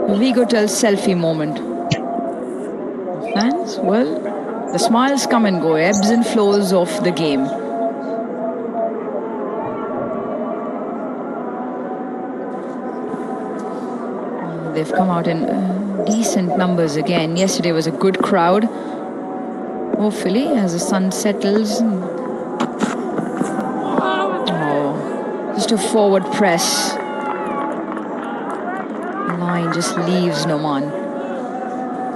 We go to a selfie moment. Fans, well, the smiles come and go, ebbs and flows of the game. They've come out in decent numbers again. Yesterday was a good crowd. Hopefully, as the sun settles. Oh, just a forward press. Line just leaves no man.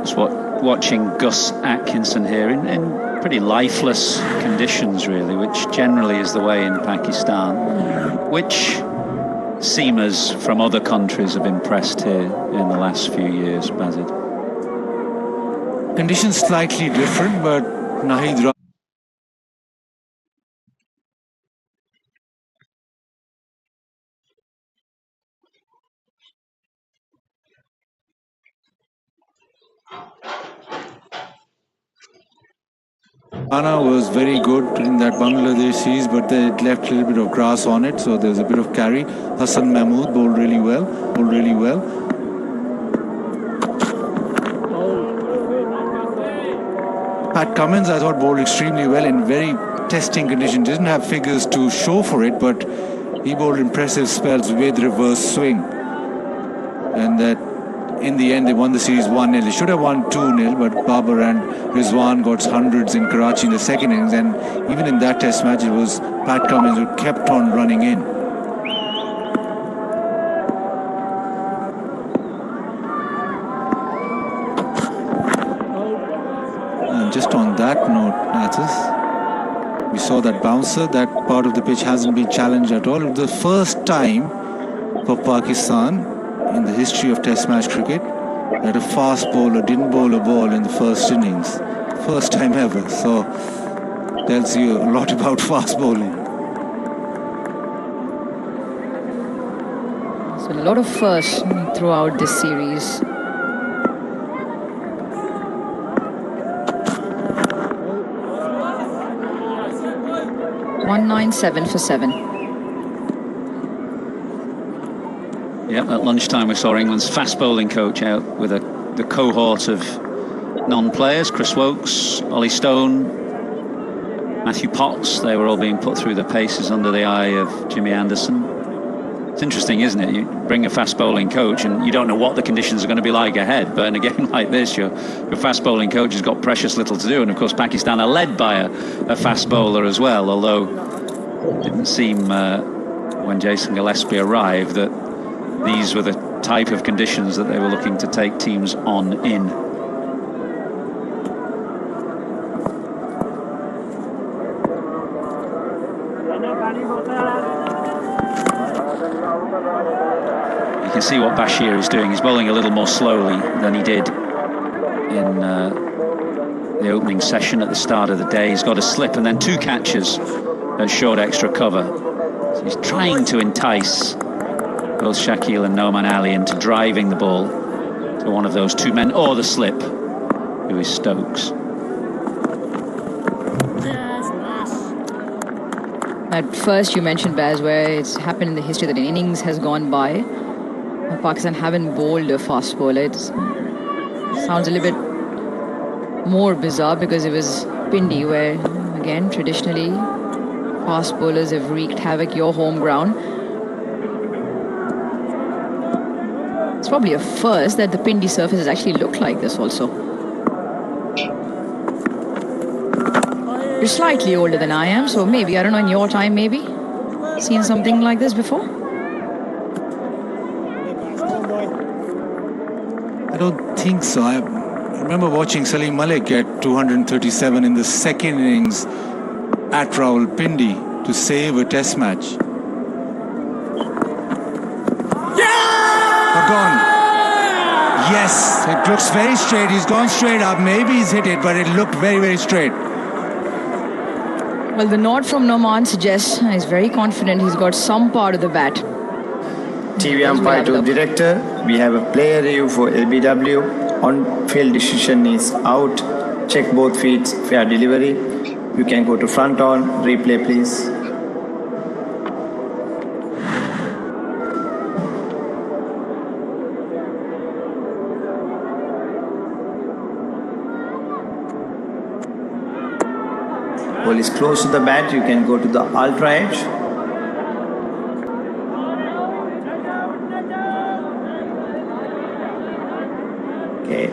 Just watching Gus Atkinson here in pretty lifeless conditions, really, which generally is the way in Pakistan, which seamers from other countries have impressed here in the last few years, Bazid. Conditions slightly different, but Nahid Rana was very good in that Bangladesh series, but they left a little bit of grass on it, so there was a bit of carry. Hassan Mahmood bowled really well. Pat Cummins, I thought, bowled extremely well in very testing conditions. Didn't have figures to show for it, but he bowled impressive spells with reverse swing. And that, in the end, they won the series 1-0. They should have won 2-0, but Babar and Rizwan got hundreds in Karachi in the second innings. And even in that test match, it was Pat Cummins who kept on running in. And just on that note, Nathis, we saw that bouncer. That part of the pitch hasn't been challenged at all. It was the first time for Pakistan in the history of Test match cricket that a fast bowler didn't bowl a ball in the first innings. First time ever. So tells you a lot about fast bowling. So a lot of firsts throughout this series. $197 for 7. Yeah, at lunchtime we saw England's fast bowling coach out with the cohort of non-players. Chris Wokes, Ollie Stone, Matthew Potts. They were all being put through the paces under the eye of Jimmy Anderson. It's interesting, isn't it? You bring a fast bowling coach and you don't know what the conditions are going to be like ahead, but in a game like this, your fast bowling coach has got precious little to do. And of course Pakistan are led by a fast bowler as well, although it didn't seem when Jason Gillespie arrived that these were the type of conditions that they were looking to take teams on in. You can see what Bashir is doing. He's bowling a little more slowly than he did in the opening session at the start of the day. He's got a slip and then 2 catches at short extra cover. So he's trying to entice both Shakil and Noman Ali into driving the ball to one of those 2 men, or the slip, who is Stokes. At first you mentioned, Baz, where it's happened in the history that an innings has gone by Pakistan haven't bowled a fast bowler. It sounds a little bit more bizarre because it was Pindi, where again traditionally fast bowlers have wreaked havoc, your home ground. It's probably a first that the Pindi surface has actually looked like this also. You're slightly older than I am, so maybe, I don't know, in your time maybe seen something like this before? I don't think so. I remember watching Salim Malik get 237 in the second innings at Rawalpindi to save a test match. Gone. Yes, it looks very straight. He's gone straight up. Maybe he's hit it, but it looked very, very straight. Well, the nod from Noman suggests he's very confident he's got some part of the bat. TV umpire to director. We have a player review for LBW. On-field decision is out. Check both feet. Fair delivery. You can go to front on. Replay, please. Ball is close to the bat. You can go to the ultra edge. Okay.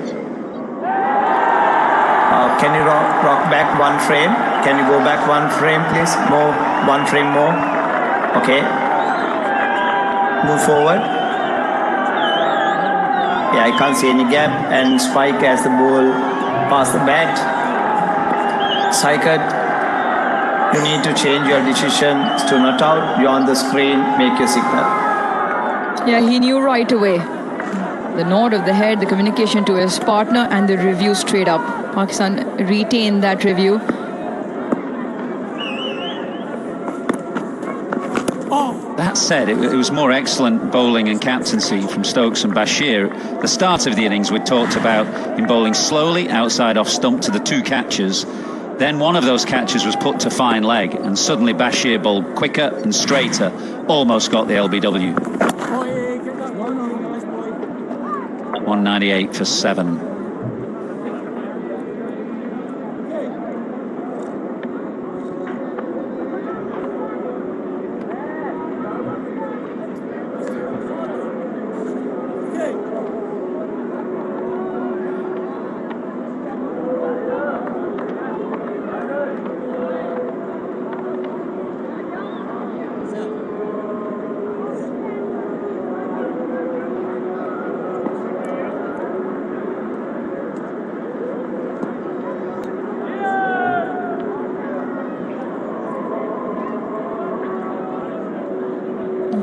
Can you rock back one frame? Can you go back one frame, please? More, one frame more. Okay. Move forward. Yeah, I can't see any gap. And spike as the ball past the bat. Saikat, you need to change your decision to not out. You're on the screen. Make your signal. Yeah, he knew right away. The nod of the head, the communication to his partner, and the review straight up. Pakistan retained that review. That said, it was more excellent bowling and captaincy from Stokes and Bashir. The start of the innings we talked about in bowling slowly outside off stump to the two catchers. Then one of those catches was put to fine leg, and suddenly Bashir bowled quicker and straighter, almost got the LBW. 198 for 7.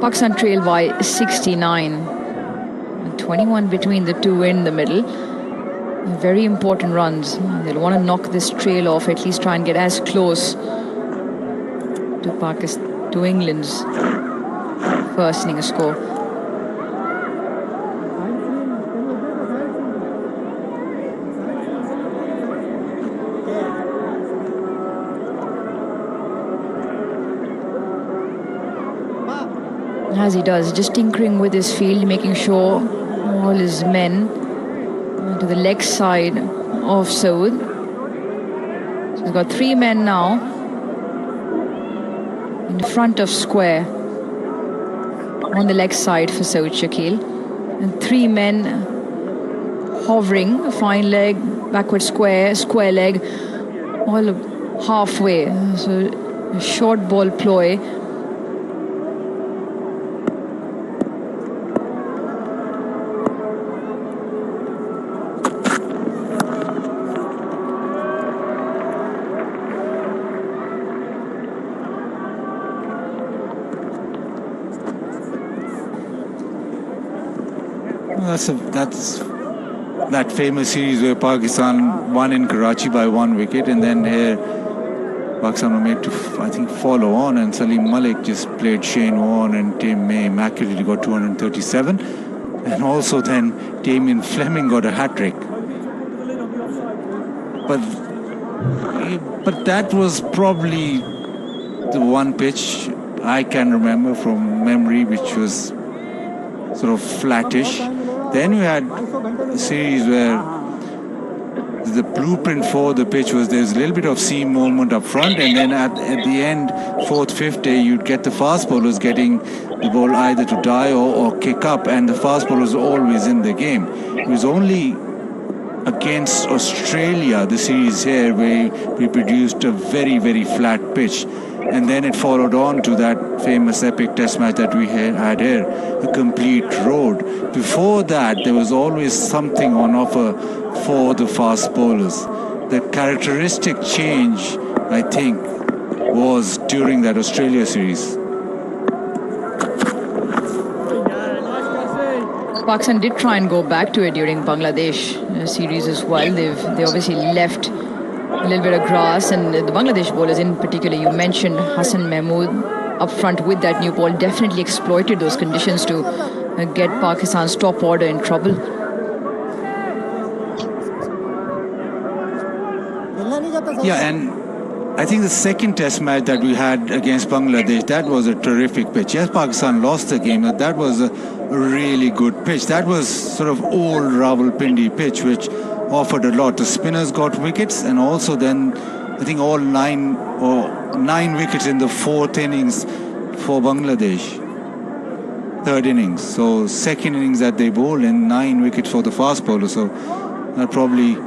Pakistan trail by 69. 21 between the two in the middle. Very important runs. They'll want to knock this trail off, at least try and get as close to Pakistan, to England's first innings score. As he does, just tinkering with his field, making sure all his men to the leg side of Saud. So he's got 3 men now in front of square on the leg side for Saud Shakil, and 3 men hovering, fine leg, backward square, square leg, all halfway. So a short ball ploy. That's that famous series where Pakistan won in Karachi by 1 wicket, and then here Pakistan were made to, I think, follow on, and Salim Malik just played Shane Warne and Tim May immaculately, got 237, and also then Damien Fleming got a hat-trick. But that was probably the one pitch I can remember from memory which was sort of flattish. Then you had a series where the blueprint for the pitch was there's a little bit of seam movement up front, and then at the end, fourth, fifth day, you'd get the fast bowlers getting the ball either to die or kick up, and the fast bowlers were always in the game. It was only against Australia, the series here, where we produced a very, very flat pitch. And then it followed on to that famous epic test match that we had here, a complete road. Before that, there was always something on offer for the fast bowlers. The characteristic change, I think, was during that Australia series. Pakistan did try and go back to it during Bangladesh series as well. They obviously left a little bit of grass, and the Bangladesh bowlers in particular, you mentioned Hassan Mahmood up front with that new ball, definitely exploited those conditions to get Pakistan's top order in trouble. Yeah, and I think the second test match that we had against Bangladesh, that was a terrific pitch. Yes, Pakistan lost the game, but that was a really good pitch. That was sort of old Rawalpindi pitch, which offered a lot. The spinners got wickets, and also then I think all nine wickets in the fourth innings for Bangladesh. Third innings. So second innings that they bowled, and 9 wickets for the fast bowler. So that probably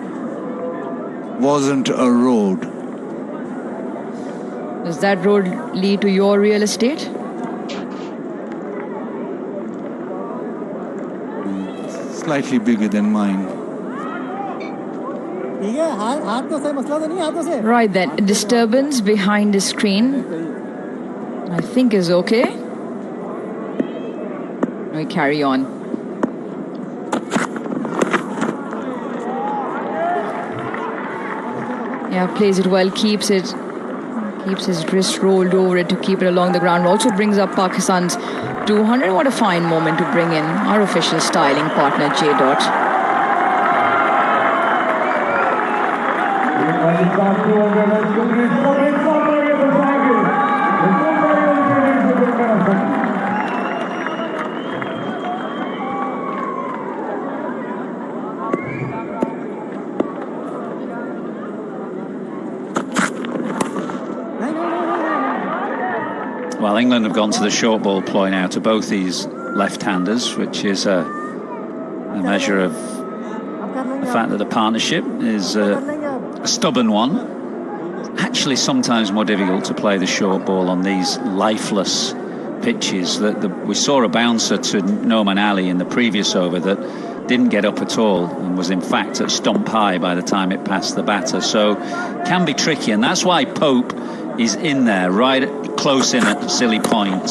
wasn't a road. Does that road lead to your real estate? Slightly bigger than mine. Right then, disturbance behind the screen, I think is okay. We carry on. Yeah, plays it well, keeps his wrist rolled over it to keep it along the ground. Also brings up Pakistan's 200. What a fine moment to bring in our official styling partner, J. Dot. Well, England have gone to the short ball ploy now to both these left-handers, which is a measure of the fact that the partnership is a stubborn one. Actually, sometimes more difficult to play the short ball on these lifeless pitches. We saw a bouncer to Noman Ali in the previous over that didn't get up at all and was in fact at stump high by the time it passed the batter. So can be tricky, and that's why Pope is in there right close in at silly point,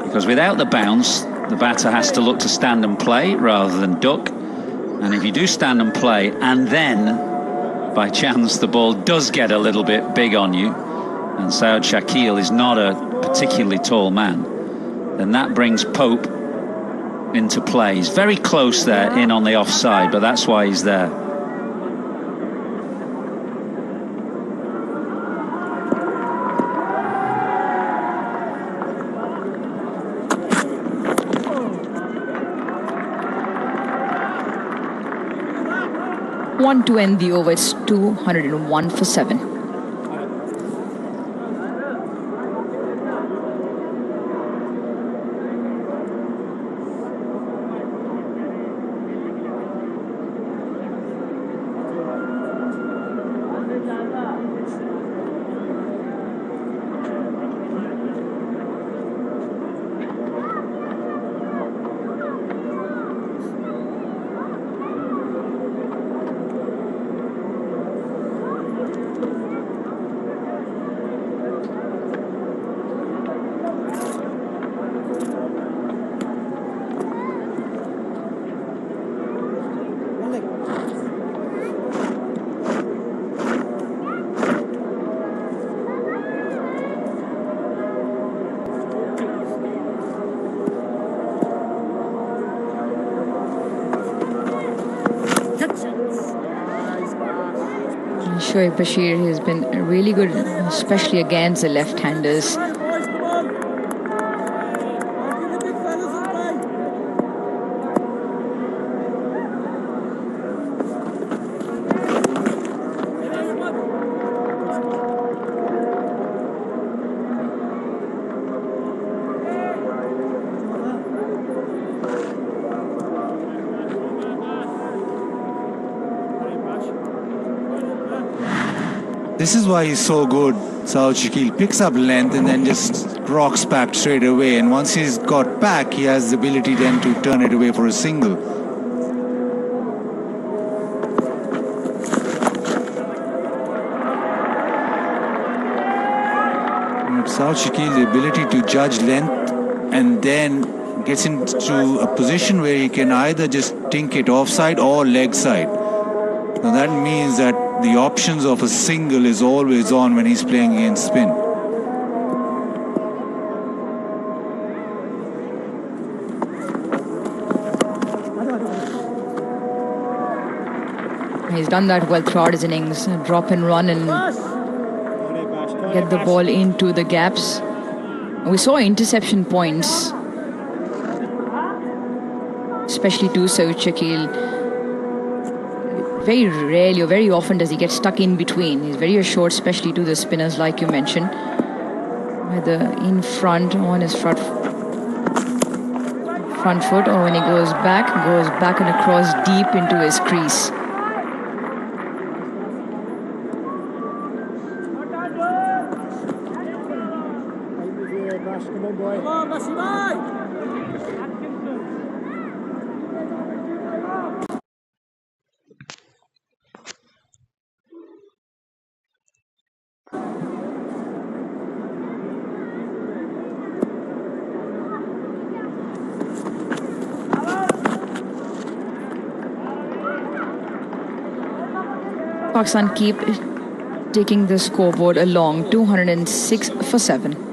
because without the bounce the batter has to look to stand and play rather than duck. And if you do stand and play and then by chance the ball does get a little bit big on you, and Saud Shakil is not a particularly tall man, then that brings Pope into play. He's very close there in on the offside, but that's why he's there. One to end the over. It's 201 for 7. Shoaib Bashir has been really good, especially against the left-handers. This is why he's so good. Saud Shakil picks up length and then just rocks back straight away. And once he's got back, he has the ability then to turn it away for a single. Saud Shakil, the ability to judge length and then gets into a position where he can either just tink it offside or leg side. Now that means that the options of a single is always on when he's playing against spin. He's done that well throughout his innings. Drop and run and get the ball into the gaps. We saw interception points, especially to Saud Shakil. Very rarely or very often does he get stuck in between. He's very assured, especially to the spinners, like you mentioned. Either in front on his front foot, or when he goes back and across deep into his crease. Pakistan keep taking the scoreboard along, 206 for 7.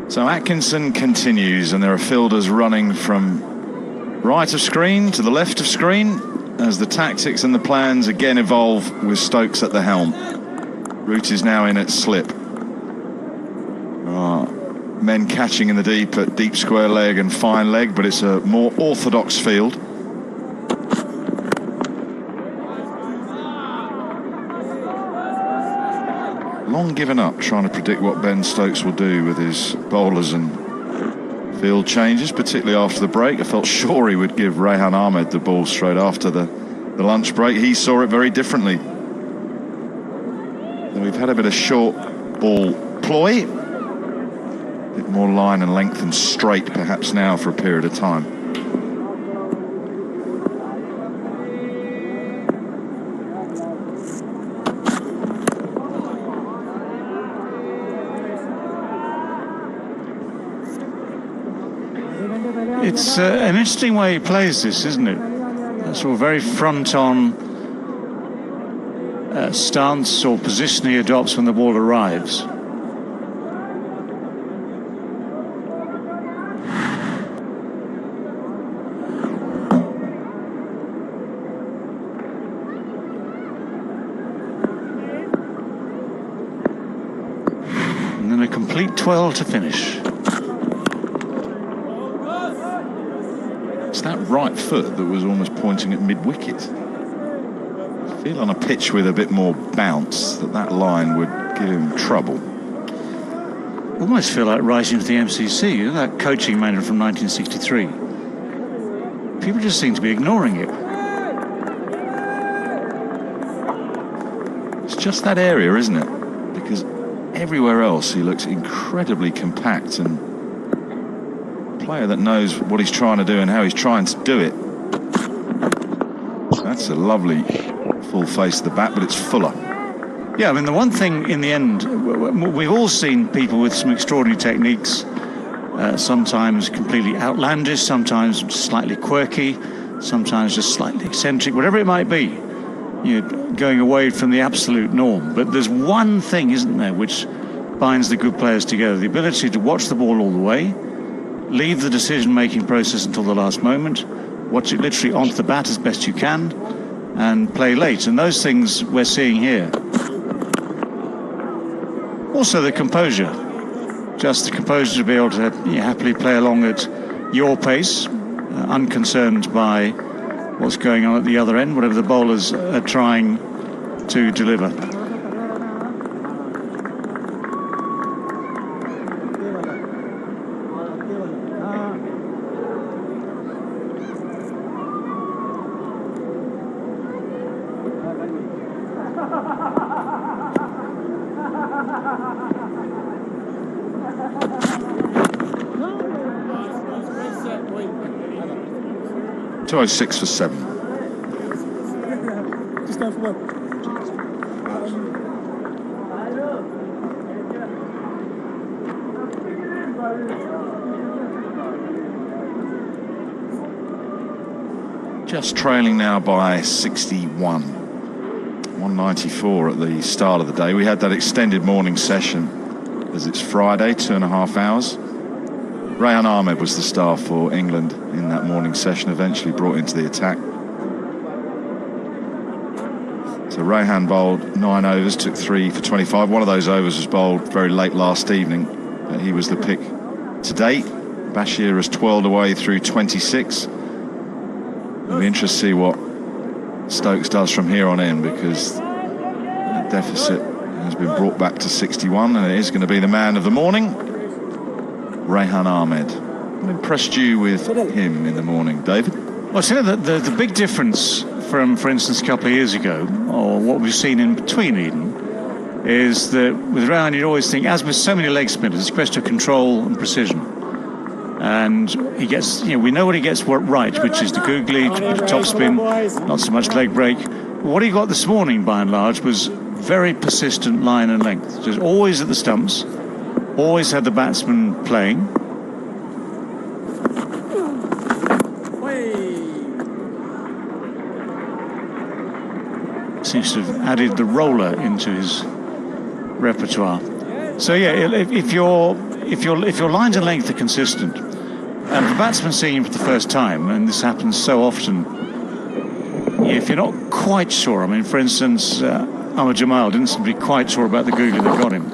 So Atkinson continues, and there are fielders running from right of screen to the left of screen as the tactics and the plans again evolve with Stokes at the helm. Root is now in at slip. Men catching in the deep at deep square leg and fine leg, but it's a more orthodox field. Long given up trying to predict what Ben Stokes will do with his bowlers and field changes, particularly after the break. I felt sure he would give Rehan Ahmed the ball straight after the lunch break. He saw it very differently. And we've had a bit of short ball ploy, a bit more line and length and straight perhaps now for a period of time. It's an interesting way he plays this, isn't it? That's sort of very front-on stance or position he adopts when the ball arrives. And then a complete 12 to finish. That right foot that was almost pointing at mid-wicket. I feel on a pitch with a bit more bounce that line would give him trouble. Almost feel like writing to the MCC, you know, that coaching manual from 1963. People just seem to be ignoring it. It's just that area, isn't it? Because everywhere else he looks incredibly compact, and player that knows what he's trying to do and how he's trying to do it. That's a lovely full face of the bat, but it's fuller. Yeah, I mean, the one thing in the end, we've all seen people with some extraordinary techniques, sometimes completely outlandish, sometimes slightly quirky. sometimes just slightly eccentric, whatever it might be. You're going away from the absolute norm. But there's one thing, isn't there, which binds the good players together: the ability to watch the ball all the way, leave the decision-making process until the last moment, watch it literally onto the bat as best you can, and play late. And those things we're seeing here. Also the composure. Just the composure to be able to happily play along at your pace, unconcerned by what's going on at the other end, whatever the bowlers are trying to deliver. Oh, 6 for 7. Just go for one. Just trailing now by 61. 194 at the start of the day. We had that extended morning session as it's Friday, 2.5 hours. Rehan Ahmed was the star for England in that morning session, eventually brought into the attack. So Rehan bowled 9 overs, took 3 for 25. One of those overs was bowled very late last evening. He was the pick to date. Bashir has twirled away through 26. It'll be interesting to see what Stokes does from here on in, because that deficit has been brought back to 61, and it is going to be the man of the morning, Rehan Ahmed. What impressed you with him in the morning, David? Well, see, the big difference from, for instance, a couple of years ago, or what we've seen in between Eden, is that with Rehan you'd always think, as with so many leg spinners, it's a question of control and precision. And he gets, we know what he gets right, which is the googly, top spin, not so much leg break. What he got this morning, by and large, was very persistent line and length. Just always at the stumps, always had the batsman playing. Seems to have added the roller into his repertoire. So yeah, if your lines and length are consistent, and the batsman seeing him for the first time, and this happens so often, if you're not quite sure, I mean, for instance, Ahmed Jamal didn't seem to be quite sure about the googly that got him,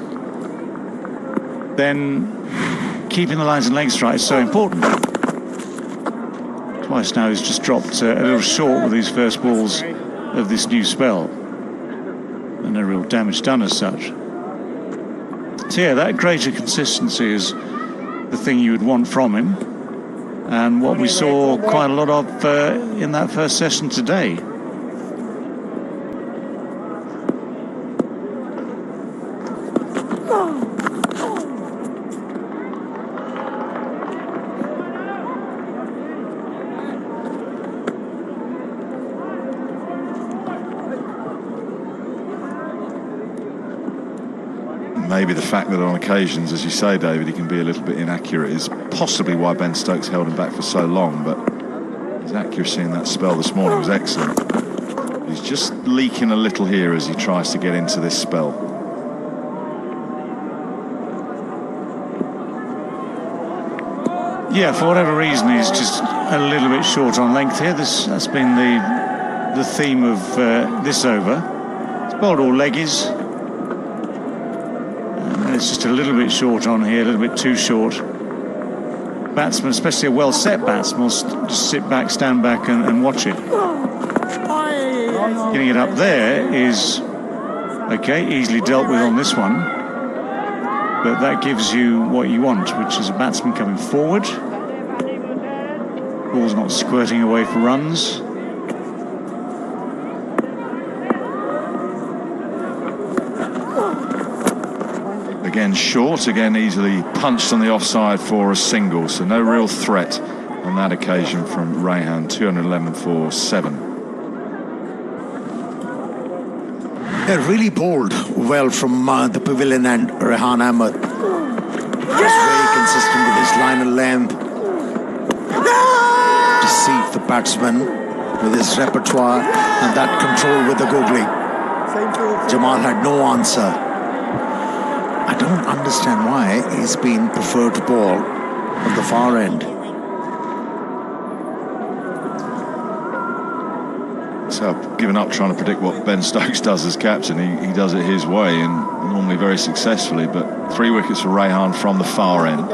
then keeping the lines and lengths right is so important. Twice now he's just dropped a little short with his first balls of this new spell, and no real damage done as such. So yeah, that greater consistency is the thing you would want from him, and what we saw quite a lot of in that first session today. Maybe the fact that on occasions, as you say, David, he can be a little bit inaccurate is possibly why Ben Stokes held him back for so long, but his accuracy in that spell this morning was excellent. He's just leaking a little here as he tries to get into this spell. Yeah, for whatever reason, he's just a little bit short on length here. That's been the theme of this over. It's bowled all leggies. It's just a little bit short on here, a little bit too short. Batsman, especially a well-set batsman, will just sit back, stand back and watch it. Getting it up there is, okay, easily dealt with on this one. But that gives you what you want, which is a batsman coming forward. Ball's not squirting away for runs. Again short, again easily punched on the offside for a single, so no real threat on that occasion from Rehan. 211 for 7. They're really bowled well from the pavilion, and Rehan Ahmed just very consistent with his line and length. To see if the batsman with his repertoire and that control with the googly. Jamal had no answer. I don't understand why he's been preferred to ball on the far end. So I've given up trying to predict what Ben Stokes does as captain. He does it his way and normally very successfully, but 3 wickets for Rehan from the far end.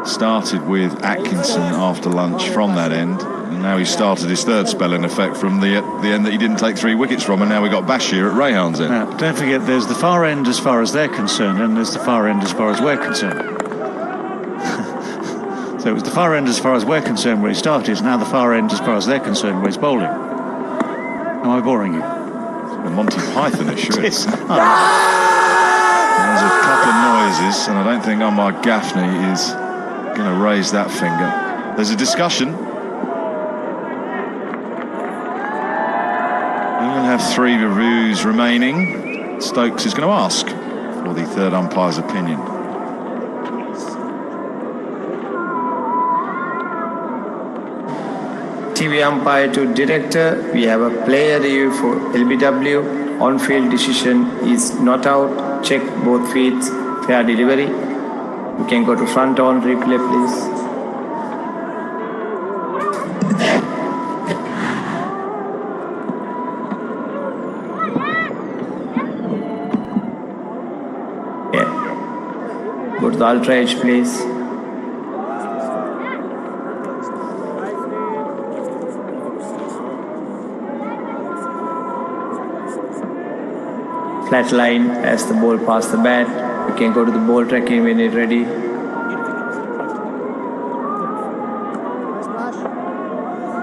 Started with Atkinson after lunch from that end, and now he started his third spell in effect from the end that he didn't take 3 wickets from, and now we got Bashir at Rehan's end. Now, don't forget, there's the far end as far as they're concerned, and there's the far end as far as we're concerned. So it was the far end as far as we're concerned where he started, now the far end as far as they're concerned where he's bowling. Am I boring you? Well, Monty Python-ish, sure. Yes. There's a couple of noises, and I don't think Omar Gaffney is going to raise that finger. There's a discussion. England have 3 reviews remaining. Stokes is going to ask for the third umpire's opinion. TV umpire to director, we have a player review for LBW. On-field decision is not out. Check both feet, fair delivery. You can go to front on replay, please. Yeah. Go to the ultra edge, please. Flat line as the ball passes the bat. You can go to the ball tracking when it's ready.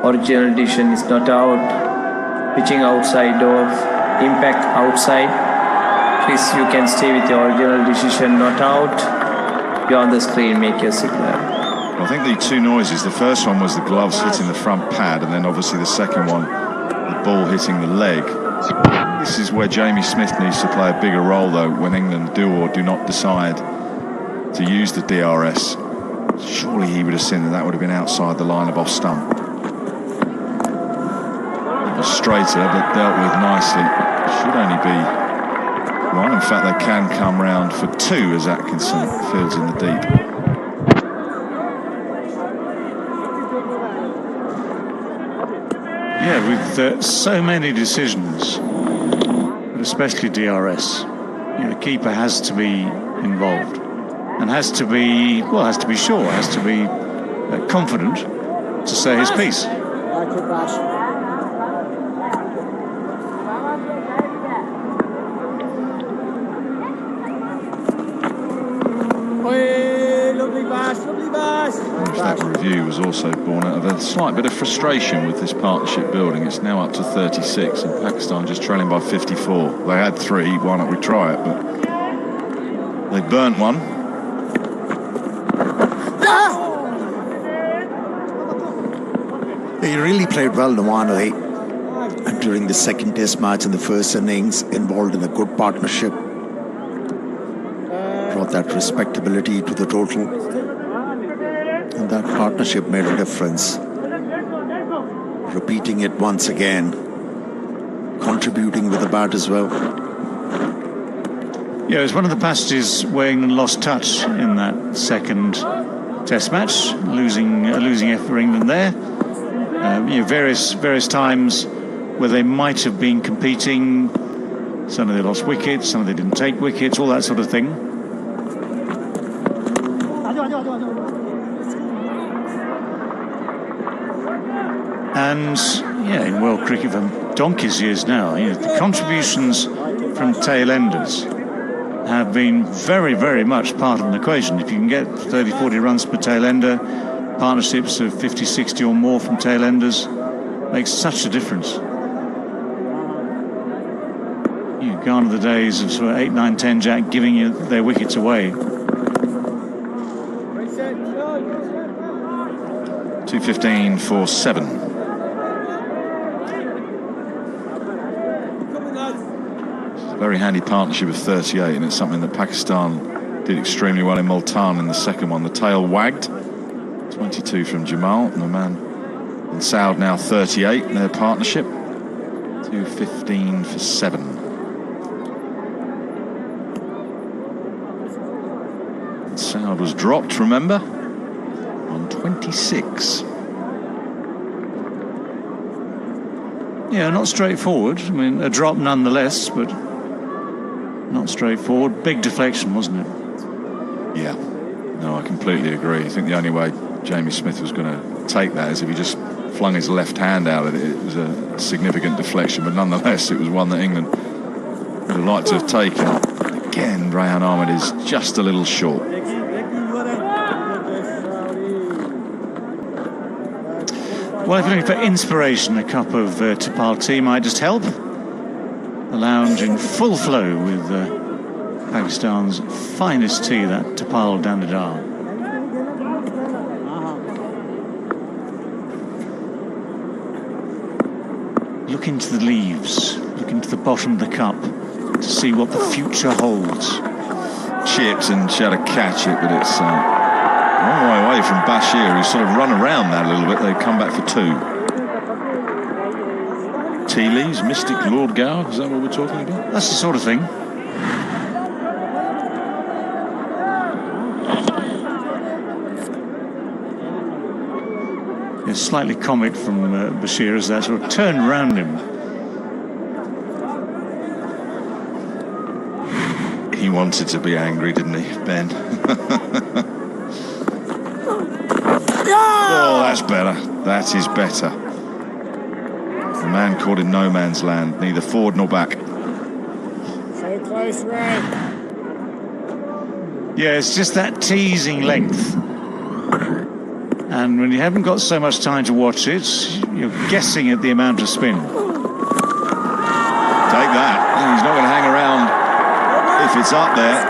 Original decision is not out. Pitching outside off. Impact outside. Please, you can stay with your original decision not out. You're on the screen, make your signal. Well, I think the 2 noises, the first one was the gloves hitting the front pad, and then obviously the second one, the ball hitting the leg. This is where Jamie Smith needs to play a bigger role, though, when England do or do not decide to use the DRS. Surely he would have seen that would have been outside the line of off stump. It was straighter, but dealt with nicely. Should only be 1. In fact, they can come round for 2 as Atkinson fields in the deep. Yeah, with so many decisions, but especially DRS, the keeper has to be involved and has to be sure, has to be confident to say his piece. That review was also born out of a slight bit of frustration with this partnership building. It's now up to 36 and Pakistan just trailing by 54. They had 3, why not we try it? But they burnt one. He really played well, Nawani, and during the second test match in the first innings, involved in a good partnership. Brought that respectability to the total. And that partnership made a difference. Repeating it once again. Contributing with the bat as well. Yeah, it was one of the passages where England lost touch in that second test match, losing effort for England there. Various times where they might have been competing. Some of they lost wickets, some of they didn't take wickets, all that sort of thing. And in world cricket for donkey's years now, the contributions from tail-enders have been very, very much part of an equation. If you can get 30, 40 runs per tail-ender, partnerships of 50, 60 or more from tail-enders, makes such a difference. Gone are the days of sort of 8, 9, 10 Jack giving you their wickets away. 2:15 for 7. Very handy partnership of 38, and it's something that Pakistan did extremely well in Multan in the second one. The tail wagged. 22 from Jamal, and the man And Saud now 38 in their partnership. 2:15 for 7. And Saud was dropped, remember, on 26. Yeah, not straightforward. I mean, a drop nonetheless, but not straightforward. Big deflection, wasn't it? Yeah. No, I completely agree. I think the only way Jamie Smith was going to take that is if he just flung his left hand out at it. It was a significant deflection, but nonetheless, it was one that England would have liked to have taken. Again, Rehan Ahmed is just a little short. Well, if you're looking for inspiration, a cup of Tapal tea might just help. The lounge in full flow with Pakistan's finest tea, that Tapal Dandadar. Look into the leaves, look into the bottom of the cup to see what the future holds. Chips, and she had to catch it, but it's a long way away from Bashir, who's sort of run around that a little bit. They come back for 2. Tea leaves, Mystic, Lord Gower, is that what we're talking about? That's the sort of thing. Yeah, slightly comic from Bashir as that sort of turned around him. He wanted to be angry, didn't he, Ben? Oh, that's better. That is better. The man caught in no man's land, neither forward nor back. So close, Ray. Yeah, it's just that teasing length. And when you haven't got so much time to watch it, you're guessing at the amount of spin. Take that. He's not going to hang around. If it's up there,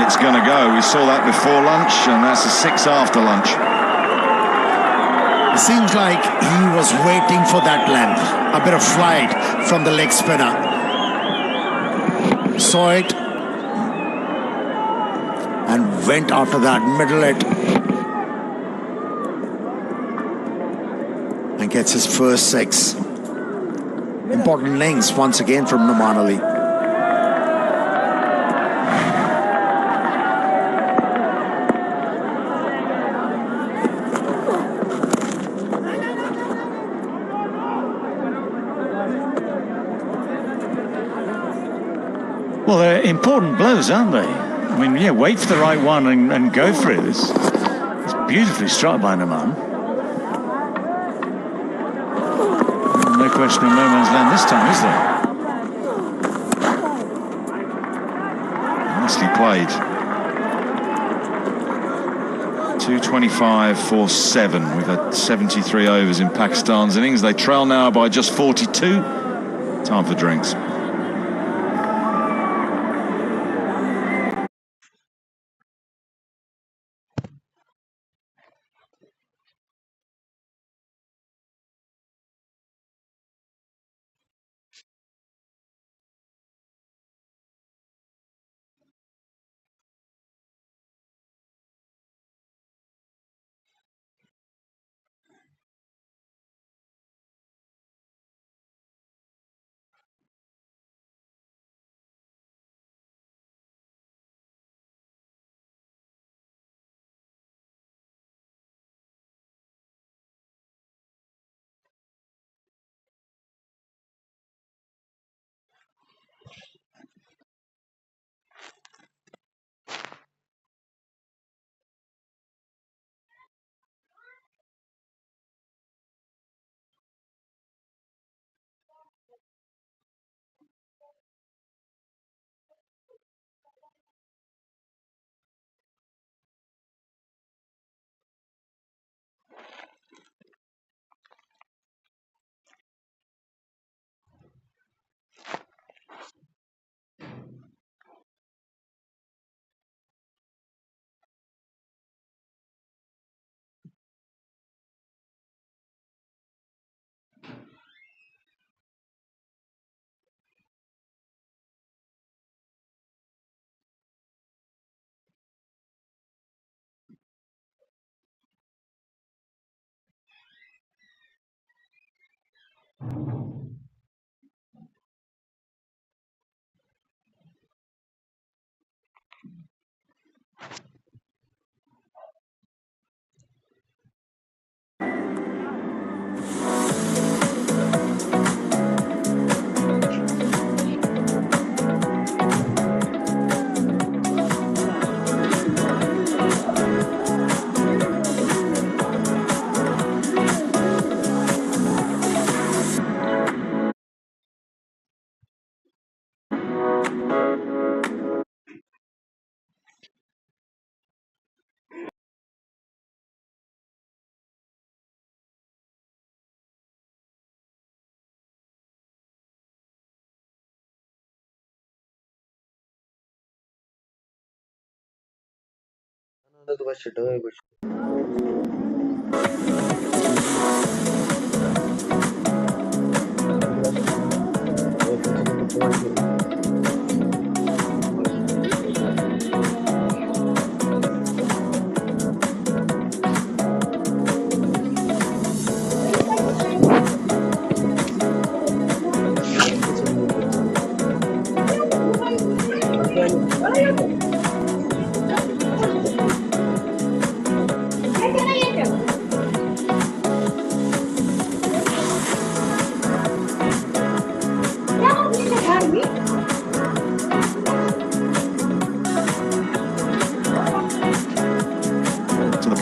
it's going to go. We saw that before lunch, and that's a 6 after lunch. It seems like he was waiting for that length. A bit of flight from the leg spinner. Saw it and went after that middle it and gets his first 6. Important links once again from Numan Ali. Well, they're important blows, aren't they? I mean, yeah, wait for the right one and go for it. It's beautifully struck by Numan. No question of no man's land this time, is there? Nicely played. 2:25 for 7. We've had 73 overs in Pakistan's innings. They trail now by just 42. Time for drinks.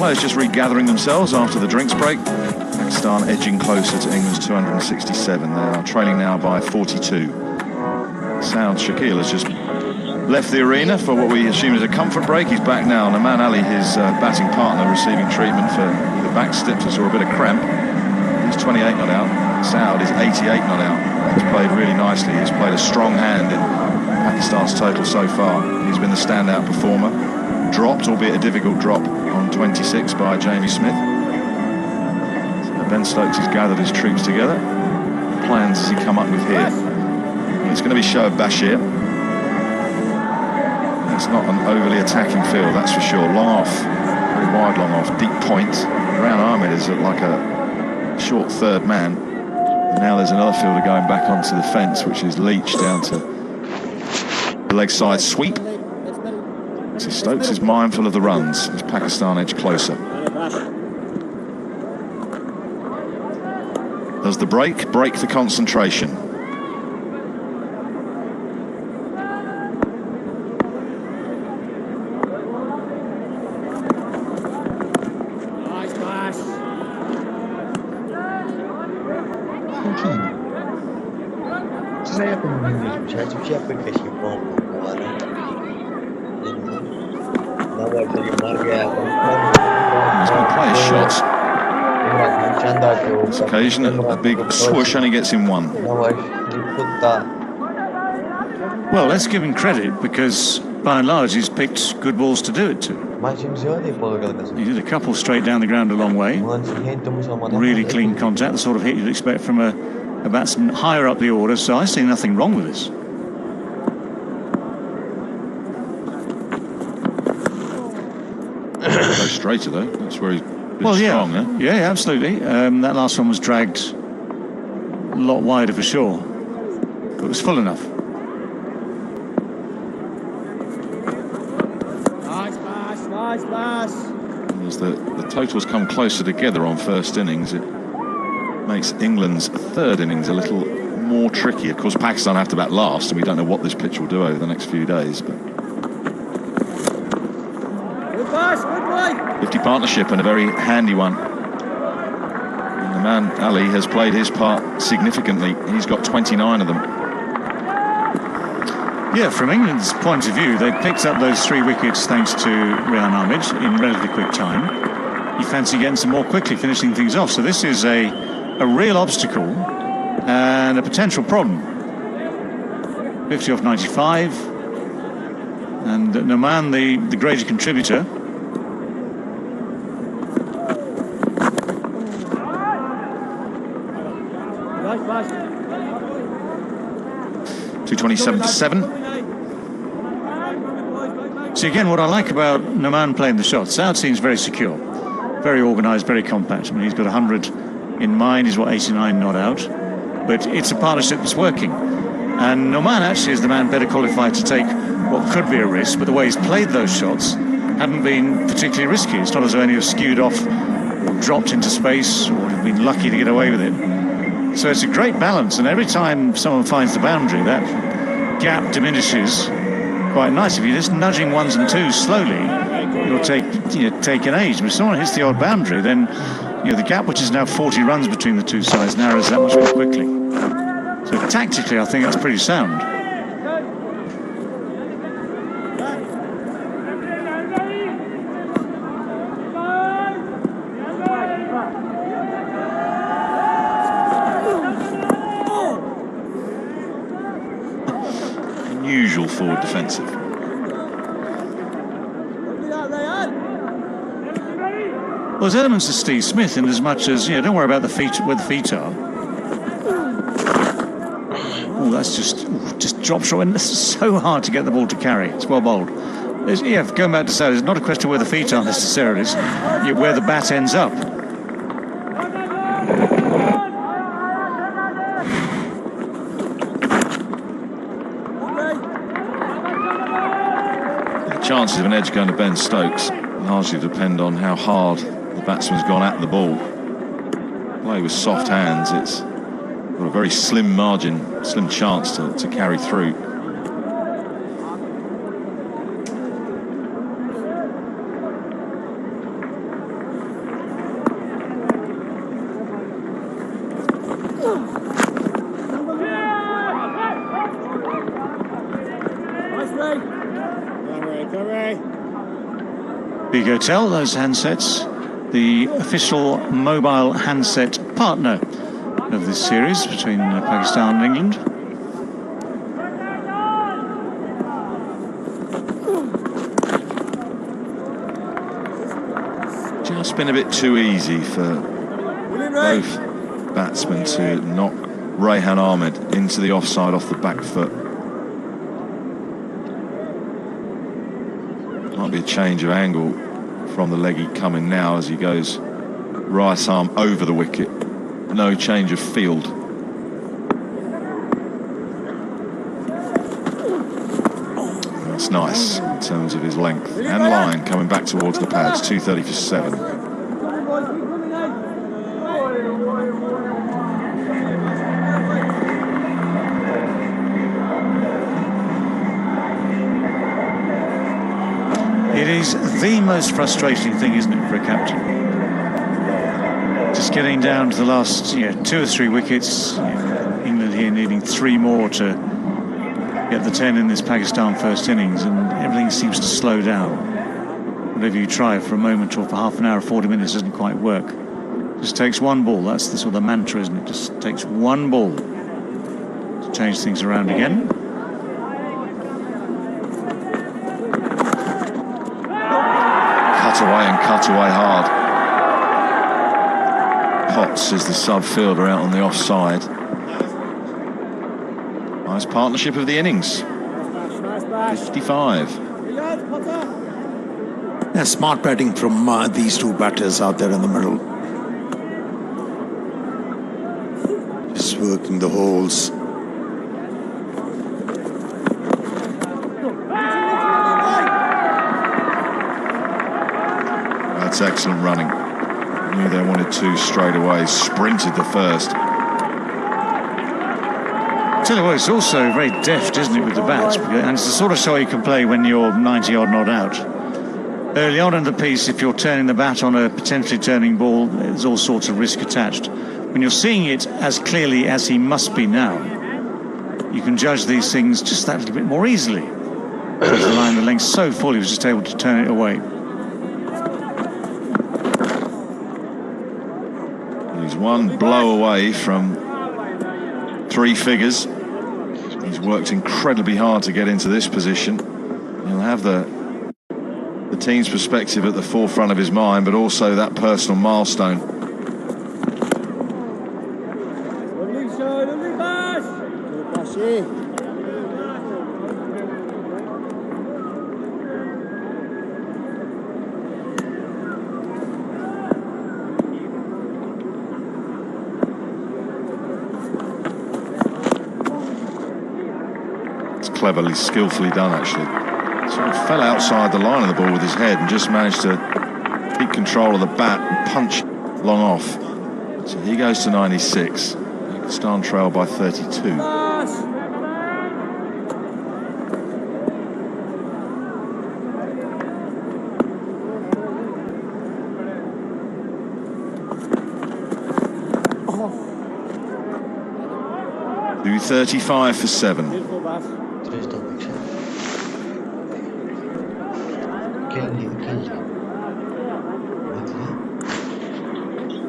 Players just regathering themselves after the drinks break. Pakistan edging closer to England's 267. They are trailing now by 42. Saud Shakil has just left the arena for what we assume is a comfort break. He's back now. Naman Ali, his batting partner, receiving treatment for the back stiffness or a bit of cramp. He's 28 not out. Saud is 88 not out. He's played really nicely. He's played a strong hand in Pakistan's total so far. He's been the standout performer. Dropped, albeit a difficult drop, on 26 by Jamie Smith. So Ben Stokes has gathered his troops together. What plans does he come up with here? It's going to be Shoaib Bashir. It's not an overly attacking field, that's for sure. Long off, very wide long off, deep point. Rehan Ahmed is like a short third man. And now there's another fielder going back onto the fence, which is Leach down to the leg side sweep. So Stokes is mindful of the runs as Pakistan edge closer. Does the break the concentration? Nice pass. Saya pun siapa kasih bom kemana? He's going to play his shots. This occasion, a big swoosh only gets him one. Well, let's give him credit because by and large he's picked good balls to do it to. He did a couple straight down the ground a long way. Really clean contact, the sort of hit you'd expect from a batsman higher up the order, so I see nothing wrong with this. Straighter though, that's where he's been strong, huh? Yeah, absolutely. That last one was dragged a lot wider for sure, but it was full enough. Nice pass. As the totals come closer together on first innings, it makes England's third innings a little more tricky. Of course, Pakistan have to bat last, and we don't know what this pitch will do over the next few days, but 50 partnership and a very handy one. And the man Ali has played his part significantly. He's got 29 of them. Yeah, from England's point of view, they picked up those 3 wickets thanks to Rehan Ahmed in relatively quick time. You fancy getting some more quickly, finishing things off. So this is a real obstacle and a potential problem. 50 off 95. And Naman, the greater contributor. Nice. 227. See, again, what I like about Naman playing the shots, Saud seems very secure, very organised, very compact. I mean, he's got 100 in mind. He's 89 not out. but it's a partnership that's working. And Norman actually is the man better qualified to take what could be a risk, but the way he's played those shots haven't been particularly risky. It's not as though any have skewed off or dropped into space or have been lucky to get away with it. So it's a great balance, and every time someone finds the boundary, that gap diminishes quite nice. If you're just nudging ones and twos slowly, it'll take an age. But if someone hits the odd boundary, then the gap, which is now 40 runs between the two sides, narrows that much more quickly. So tactically, I think that's pretty sound. Unusual forward defensive. Well, there's elements of Steve Smith in as much as, don't worry about the feet, where the feet are. Oh, that's just drop shot, and it's so hard to get the ball to carry. It's well bowled. Going back to say, it's not a question of where the feet are necessarily, it's where the bat ends up. The chances of an edge going to Ben Stokes largely depend on how hard the batsman's gone at the ball. Play with soft hands, it's got a very slim margin, slim chance to carry through. Big Hotel, those handsets, the official mobile handset partner of this series between Pakistan and England. Just been a bit too easy for both batsmen to knock Rehan Ahmed into the offside off the back foot. Might be a change of angle from the leggy coming now as he goes right arm over the wicket. No change of field. That's nice in terms of his length and line coming back towards the pads. 230 for 7. It is the most frustrating thing, isn't it, for a captain? Just getting down to the last 2 or 3 wickets. England here needing 3 more to get the 10 in this Pakistan first innings, and everything seems to slow down. Whatever you try for a moment or for half an hour or 40 minutes doesn't quite work. Just takes one ball. That's the sort of mantra, isn't it? Just takes one ball to change things around again. Cut away hard. Potts is the sub fielder out on the offside. Nice partnership of the innings. 55. Yeah, smart batting from these two batters out there in the middle. Just working the holes. That's excellent running. Knew they wanted 2 straight away. Sprinted the first. Tell you what, it's also very deft, isn't it, with the bat? And it's the sort of shot you can play when you're 90 odd not out. Early on in the piece, if you're turning the bat on a potentially turning ball, there's all sorts of risk attached. When you're seeing it as clearly as he must be now, you can judge these things just that little bit more easily. Because the line, the length's so full, he was just able to turn it away. He's one blow away from 3 figures. He's worked incredibly hard to get into this position. He'll have the team's perspective at the forefront of his mind, but also that personal milestone. cleverly, skillfully done, actually. Sort of fell outside the line of the ball with his head and just managed to keep control of the bat and punch long off. So he goes to 96. Pakistan trail by 32. Do 35 for 7.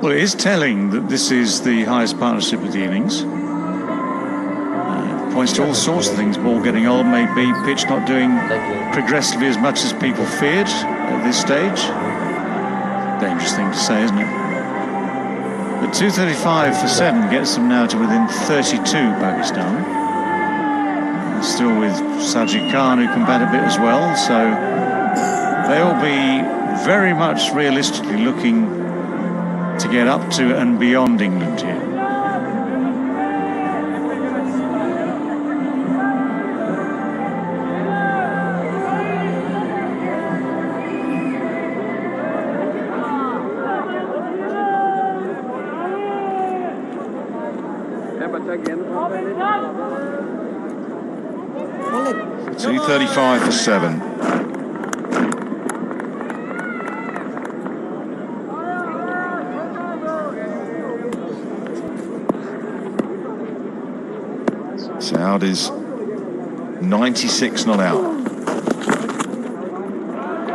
Well, it is telling that this is the highest partnership of the innings. Points to all sorts of things. Ball getting old, maybe. Pitch not doing progressively as much as people feared at this stage. Dangerous thing to say, isn't it? But 235 for 7 gets them now to within 32, Pakistan. Still with Sajid Khan, who can bat a bit as well. So they'll be very much realistically looking to get up to and beyond England here. So 235 for 7. Saud is 96 not out.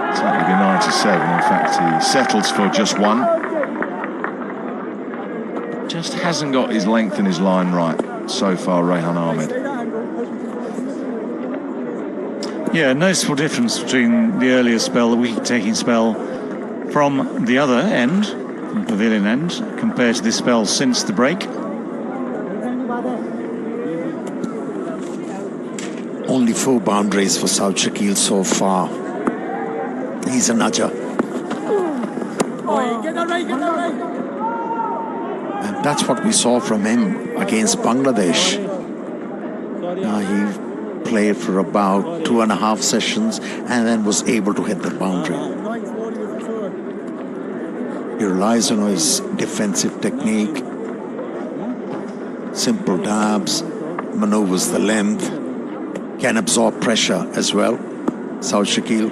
It's likely to be 97. In fact, he settles for just 1. Just hasn't got his length and his line right so far, Rehan Ahmed. Yeah, noticeable difference between the earlier spell, the wicket-taking spell from the other end, from pavilion end, compared to this spell since the break. Only 4 boundaries for South Shakil so far. He's a nudger. And that's what we saw from him against Bangladesh. He played for about 2.5 sessions and then was able to hit the boundary. He relies on his defensive technique, simple dabs, maneuvers the length, can absorb pressure as well. South Shakil.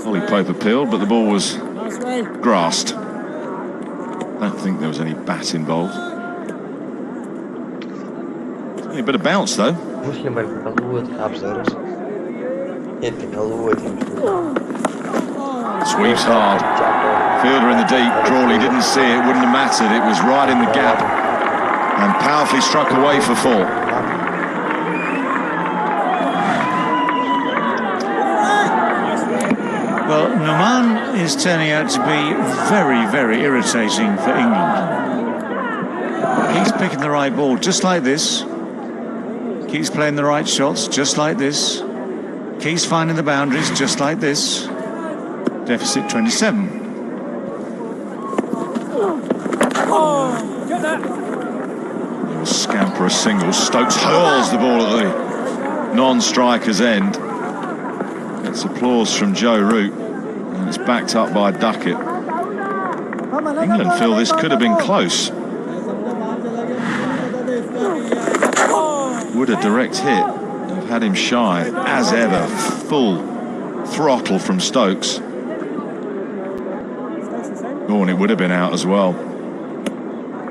Ollie Pope appealed, but the ball was grassed. I don't think there was any bat involved. A bit of bounce though. Sweeps hard. Fielder in the deep. Crawley didn't see it, wouldn't have mattered. It was right in the gap and powerfully struck away for 4. Well, Numan is turning out to be very, very irritating for England. He's picking the right ball, just like this. Keeps playing the right shots, just like this. Keeps finding the boundaries, just like this. Deficit 27. Scamper a single. Stokes hurls the ball at the non-striker's end. It's applause from Joe Root, and it's backed up by Duckett. England feel this could have been close. Would a direct hit have had him shy? As ever, full throttle from Stokes. Oh, and it would have been out as well.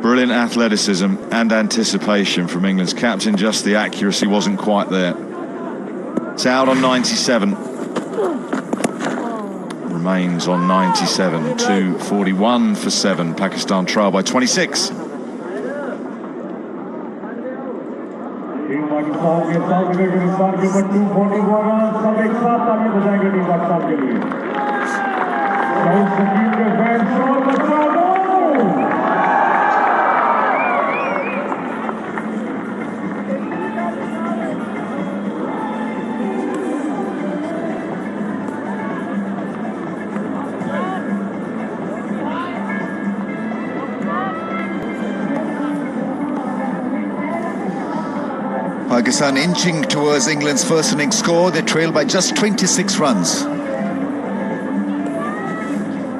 Brilliant athleticism and anticipation from England's captain, just the accuracy wasn't quite there. It's out on 97. Remains on 97. 241 for 7. Pakistan trail by 26. Pakistan inching towards England's first innings score. They trail by just 26 runs.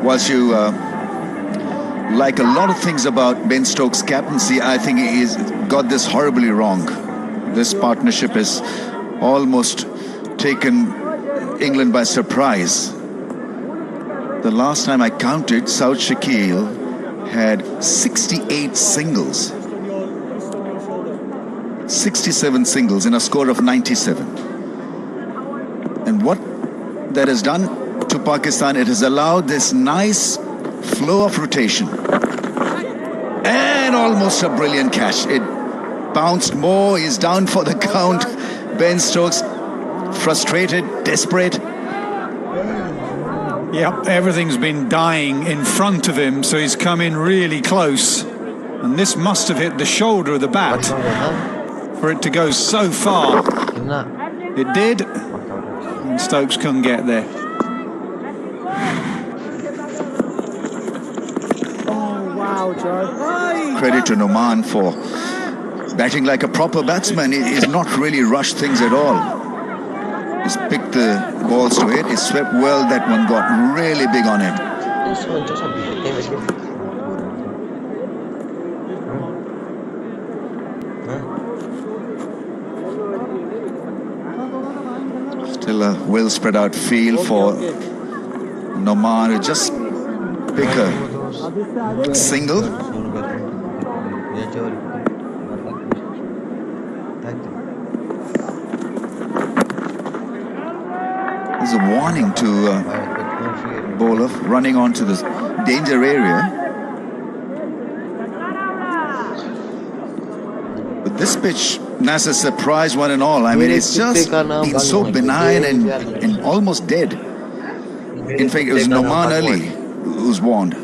Whilst you like a lot of things about Ben Stokes' captaincy, I think he's got this horribly wrong. This partnership has almost taken England by surprise. The last time I counted, Saud Shakil had 68 singles. 67 singles in a score of 97. And what that has done to Pakistan, it has allowed this nice flow of rotation. And almost a brilliant catch. It bounced more, he's down for the count. Ben Stokes, frustrated, desperate. Yep, everything's been dying in front of him, so he's come in really close. And this must have hit the shoulder of the bat for it to go so far. It did, and Stokes couldn't get there. Oh, wow, Joe. Credit to Noman for batting like a proper batsman. He's not really rushed things at all. He's picked the balls to hit. He swept well. That one got really big on him. Still a well spread out field for Noman to just pick a single. There's a warning to bowler running onto the danger area. But this pitch, Nasser, surprised one and all. I mean, it's just been so benign and almost dead. In fact, it was Noman Ali who was warned.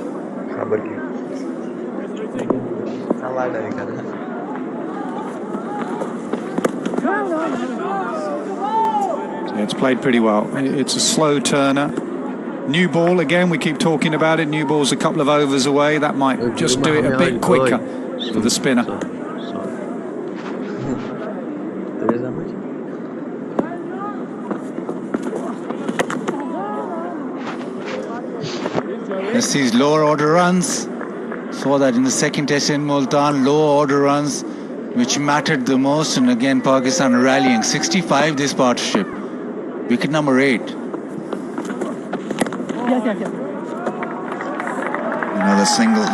It's played pretty well. It's a slow turner. New ball again, we keep talking about it. New ball's a couple of overs away. That might just do it a bit quicker for the spinner. Let's see his lower order runs. Saw that in the second test in Multan, lower order runs, which mattered the most. And again, Pakistan rallying. 65 this partnership. Wicket number 8. Another single.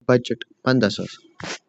Budget 1500.